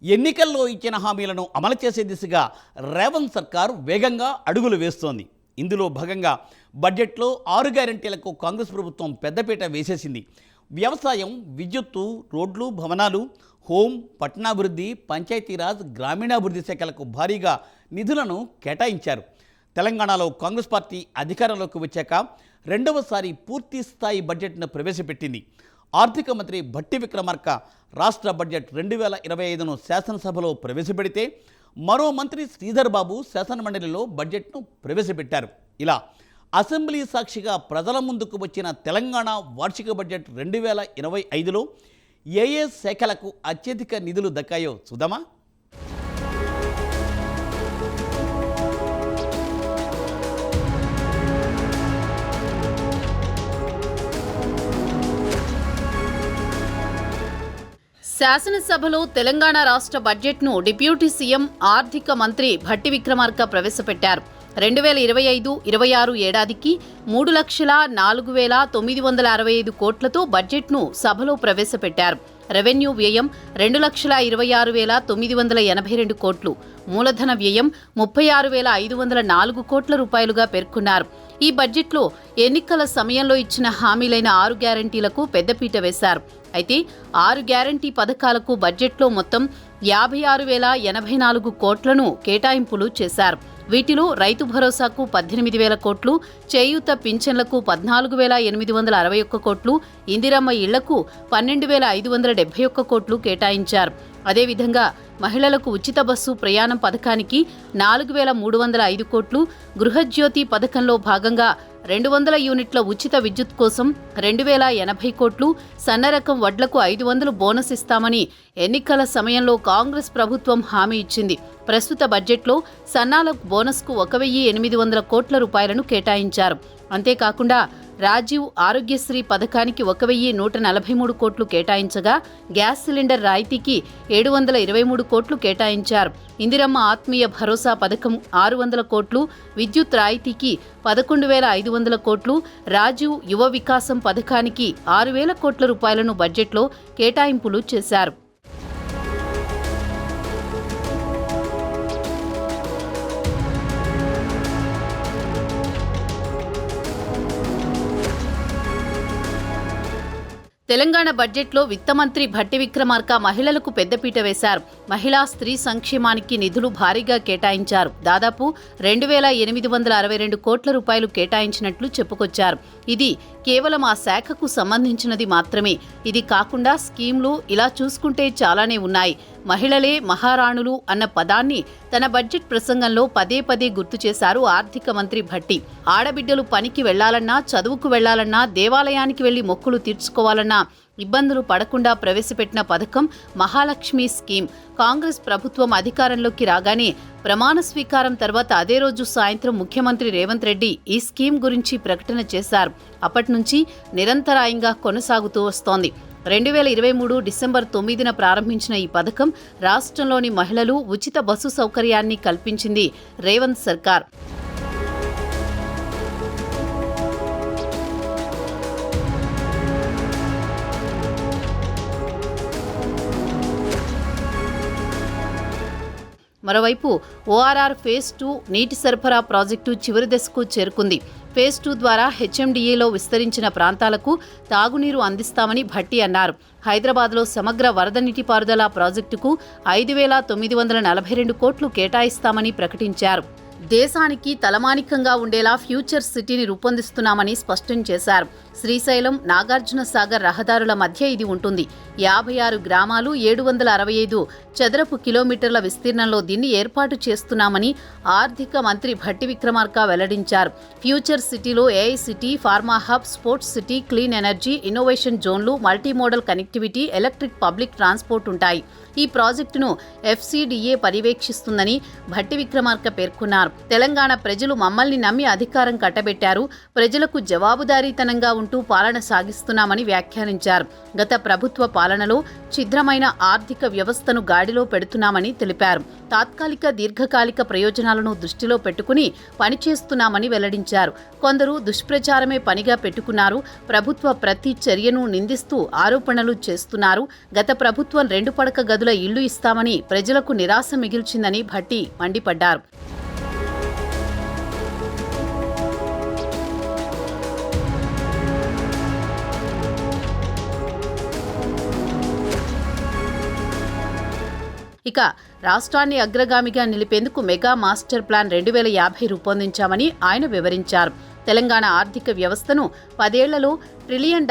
ఎన్నికల్లో ఇచ్చిన హామీలను అమలు చేసే దిశగా రేవంత్ సర్కార్ వేగంగా అడుగులు వేస్తోంది. ఇందులో భాగంగా బడ్జెట్లో 6 గ్యారెంటీలకు కాంగ్రెస్ ప్రభుత్వం పెద్దపీట వేసేసింది. వ్యవసాయం, విద్యుత్తు, రోడ్లు, భవనాలు, హోం, పట్టణాభివృద్ధి, పంచాయతీరాజ్, గ్రామీణాభివృద్ధి శాఖలకు భారీగా నిధులను కేటాయించారు. తెలంగాణలో కాంగ్రెస్ పార్టీ అధికారంలోకి వచ్చాక రెండవసారి పూర్తి స్థాయి బడ్జెట్ను ప్రవేశపెట్టింది. ఆర్థిక మంత్రి భట్టి విక్రమార్క రాష్ట్ర బడ్జెట్ 2025ను శాసనసభలో ప్రవేశపెడితే మరో మంత్రి శ్రీధర్ బాబు శాసనమండలిలో బడ్జెట్ను ప్రవేశపెట్టారు. ఇలా అసెంబ్లీ సాక్షిగా ప్రజల ముందుకు వచ్చిన తెలంగాణ వార్షిక బడ్జెట్ 2025లో ఏ శాఖలకు అత్యధిక నిధులు దక్కాయో చూద్దామా? శాసనసభలో తెలంగాణ రాష్ట్ర బడ్జెట్ను డిప్యూటీ సీఎం ఆర్థిక మంత్రి భట్టి విక్రమార్క ప్రవేశపెట్టారు. 2025-26 ఏడాదికి 3,04,965 కోట్లతో బడ్జెట్ను సభలో ప్రవేశపెట్టారు. రెవెన్యూ వ్యయం 2,26,982 కోట్లు, మూలధన వ్యయం 36,504 కోట్ల రూపాయలుగా పేర్కొన్నారు. ఈ బడ్జెట్లో ఎన్నికల సమయంలో ఇచ్చిన హామీలైన 6 గ్యారంటీలకు పెద్దపీట వేశారు. అయితే 6 గ్యారంటీ పథకాలకు బడ్జెట్లో మొత్తం 56,084 కోట్లను కేటాయింపులు చేశారు. వీటిలో రైతు భరోసాకు 18,000 కోట్లు, చేయూత పింఛన్లకు 14,861 కోట్లు, ఇందిరమ్మ ఇళ్లకు 12,571 కోట్లు కేటాయించారు. అదేవిధంగా మహిళలకు ఉచిత బస్సు ప్రయాణం పథకానికి 4,305 కోట్లు, గృహజ్యోతి పథకంలో భాగంగా 200 యూనిట్ల ఉచిత విద్యుత్ కోసం 2,080 కోట్లు, సన్నరకం వడ్లకు 500 బోనస్ ఇస్తామని ఎన్నికల సమయంలో కాంగ్రెస్ ప్రభుత్వం హామీ ఇచ్చింది. ప్రస్తుత బడ్జెట్లో సన్నాల బోనస్కు 1,800 కోట్ల రూపాయలను కేటాయించారు. అంతేకాకుండా రాజీవ్ ఆరోగ్యశ్రీ పథకానికి 1,143 కోట్లు కేటాయించగా గ్యాస్ సిలిండర్ రాయితీకి 723 కోట్లు కేటాయించారు. ఇందిరమ్మ ఆత్మీయ భరోసా పథకం 600 కోట్లు, విద్యుత్ రాయితీకి 11,500 కోట్లు, రాజీవ్ యువ వికాసం పథకానికి 6,000 కోట్ల రూపాయలను బడ్జెట్లో కేటాయింపులు చేశారు. తెలంగాణ బడ్జెట్లో విత్తమంత్రి భట్టి విక్రమార్క మహిళలకు పెద్దపీట వేశారు. మహిళా స్త్రీ సంక్షేమానికి నిధులు భారీగా కేటాయించారు. దాదాపు 2,862 కోట్ల రూపాయలు కేటాయించినట్లు చెప్పుకొచ్చారు. ఇది కేవలం ఆ శాఖకు సంబంధించినది మాత్రమే. ఇది కాకుండా స్కీమ్లు ఇలా చూసుకుంటే చాలానే ఉన్నాయి. మహిళలే మహారాణులు అన్న పదాన్ని తన బడ్జెట్ ప్రసంగంలో పదే పదే గుర్తు చేశారు ఆర్థిక మంత్రి భట్టి. ఆడబిడ్డలు పనికి వెళ్లాలన్నా, చదువుకు వెళ్లాలన్నా, దేవాలయానికి వెళ్లి మొక్కులు తీర్చుకోవాలన్నా ఇబ్బందులు పడకుండా ప్రవేశపెట్టిన పథకం మహాలక్ష్మి స్కీమ్. కాంగ్రెస్ ప్రభుత్వం అధికారంలోకి రాగానే ప్రమాణ స్వీకారం తర్వాత అదే రోజు సాయంత్రం ముఖ్యమంత్రి రేవంత్ రెడ్డి ఈ స్కీమ్ గురించి ప్రకటన చేశారు. అప్పటి నుంచి నిరంతరాయంగా కొనసాగుతూ వస్తోంది. 2023 డిసెంబర్ 9న ప్రారంభించిన ఈ పథకం రాష్ట్రంలోని మహిళలు ఉచిత బస్సు సౌకర్యాన్ని కల్పించింది రేవంత్ సర్కార్. మరోవైపు ఓఆర్ఆర్ ఫేజ్ 2 నీటి సరఫరా ప్రాజెక్టు చివరి దశకు చేరుకుంది. ఫేజ్ 2 ద్వారా హెచ్ఎండిఏలో విస్తరించిన ప్రాంతాలకు తాగునీరు అందిస్తామని భట్టి అన్నారు. హైదరాబాద్లో సమగ్ర వరద నీటిపారుదల ప్రాజెక్టుకు 5,942 కోట్లు కేటాయిస్తామని ప్రకటించారు. దేశానికి తలమానికంగా ఉండేలా ఫ్యూచర్ సిటీని రూపొందిస్తున్నామని స్పష్టం చేశారు. శ్రీశైలం, నాగార్జున సాగర్ రహదారుల మధ్య ఇది ఉంటుంది. 56 గ్రామాలు, 765 చదరపు కిలోమీటర్ల విస్తీర్ణంలో దీన్ని ఏర్పాటు చేస్తున్నామని ఆర్థిక మంత్రి భట్టి విక్రమార్క వెల్లడించారు. ఫ్యూచర్ సిటీలో AI city, pharma hub, sports city, clean energy, innovation జోన్లు, multimodal connectivity, electric public transport ఉంటాయి. ఈ ప్రాజెక్టును ఎఫ్సిడిఏ పర్యవేక్షిస్తుందని భట్టి విక్రమార్క పేర్కొన్నారు. తెలంగాణ ప్రజలు మమ్మల్ని నమ్మి అధికారం కట్టబెట్టారు. ప్రజలకు జవాబుదారీతనంగా ఉంటూ పాలన సాగిస్తున్నామని వ్యాఖ్యానించారు. గత ప్రభుత్వ పాలనలో ఛిద్రమైన ఆర్థిక వ్యవస్థను గాడిలో పెడుతున్నామని తెలిపారు. తాత్కాలిక, దీర్ఘకాలిక ప్రయోజనాలను దృష్టిలో పెట్టుకుని పనిచేస్తున్నామని వెల్లడించారు. కొందరు దుష్ప్రచారమే పనిగా పెట్టుకున్నారు. ప్రభుత్వ ప్రతి చర్యను నిందిస్తూ ఆరోపణలు చేస్తున్నారు. గత ప్రభుత్వం 2 పడక గదుల అంతస్తుల ఇళ్లు ఇస్తామని ప్రజలకు నిరాశ మిగిల్చిందని భట్టి మండిపడ్డారు. ఇక రాష్ట్రాన్ని అగ్రగామిగా నిలిపేందుకు మెగా మాస్టర్ ప్లాన్ 2050 రూపొందించామని ఆయన వివరించారు. తెలంగాణ ఆర్థిక వ్యవస్థను 10 ఏళ్లలో $1 ట్రిలియన్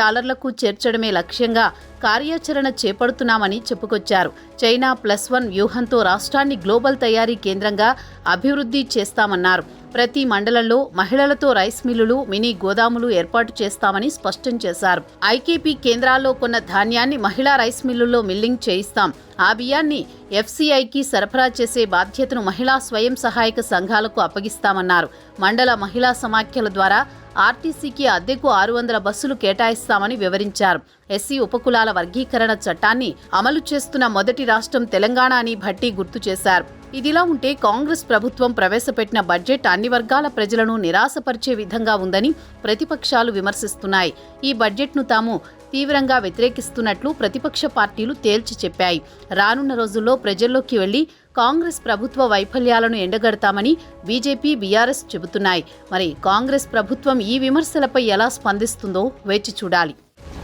చేర్చడమే లక్ష్యంగా కార్యాచరణ చేపడుతున్నామని చెప్పుకొచ్చారు. చైనా +1 వ్యూహంతో రాష్ట్రాన్ని గ్లోబల్ తయారీ కేంద్రంగా అభివృద్ధి చేస్తామన్నారు. ప్రతి మండలంలో మహిళలతో రైస్ మిల్లులు, మినీ గోదాములు ఏర్పాటు చేస్తామని స్పష్టం చేశారు. ఐకేపీ కేంద్రాల్లో కొన్న ధాన్యాన్ని మహిళా రైస్ మిల్లుల్లో మిల్లింగ్ చేయిస్తాం. ఆ బియ్యాన్ని FCIకి సరఫరా చేసే బాధ్యతను మహిళా స్వయం సహాయక సంఘాలకు అప్పగిస్తామన్నారు. మండల మహిళా సమాఖ్యల ద్వారా ఆర్టీసీకి అద్దెకు 600 బస్సులు కేటాయిస్తామని వివరించారు. ఎస్సీ ఉపకులాల వర్గీకరణ చట్టాన్ని అమలు చేస్తున్న మొదటి రాష్ట్రం తెలంగాణ అని భట్టి గుర్తు చేశారు. ఇదిలా ఉంటే కాంగ్రెస్ ప్రభుత్వం ప్రవేశపెట్టిన బడ్జెట్ అన్ని వర్గాల ప్రజలను నిరాశపరిచే విధంగా ఉందని ప్రతిపక్షాలు విమర్శిస్తున్నాయి. ఈ బడ్జెట్ను తాము తీవ్రంగా వ్యతిరేకిస్తున్నట్లు ప్రతిపక్ష పార్టీలు తేల్చి చెప్పాయి. రానున్న రోజుల్లో ప్రజల్లోకి వెళ్లి కాంగ్రెస్ ప్రభుత్వ వైఫల్యాలను ఎండగడతామని బీజేపీ, బీఆర్ఎస్ చెబుతున్నాయి. మరి కాంగ్రెస్ ప్రభుత్వం ఈ విమర్శలపై ఎలా స్పందిస్తుందో వేచి చూడాలి.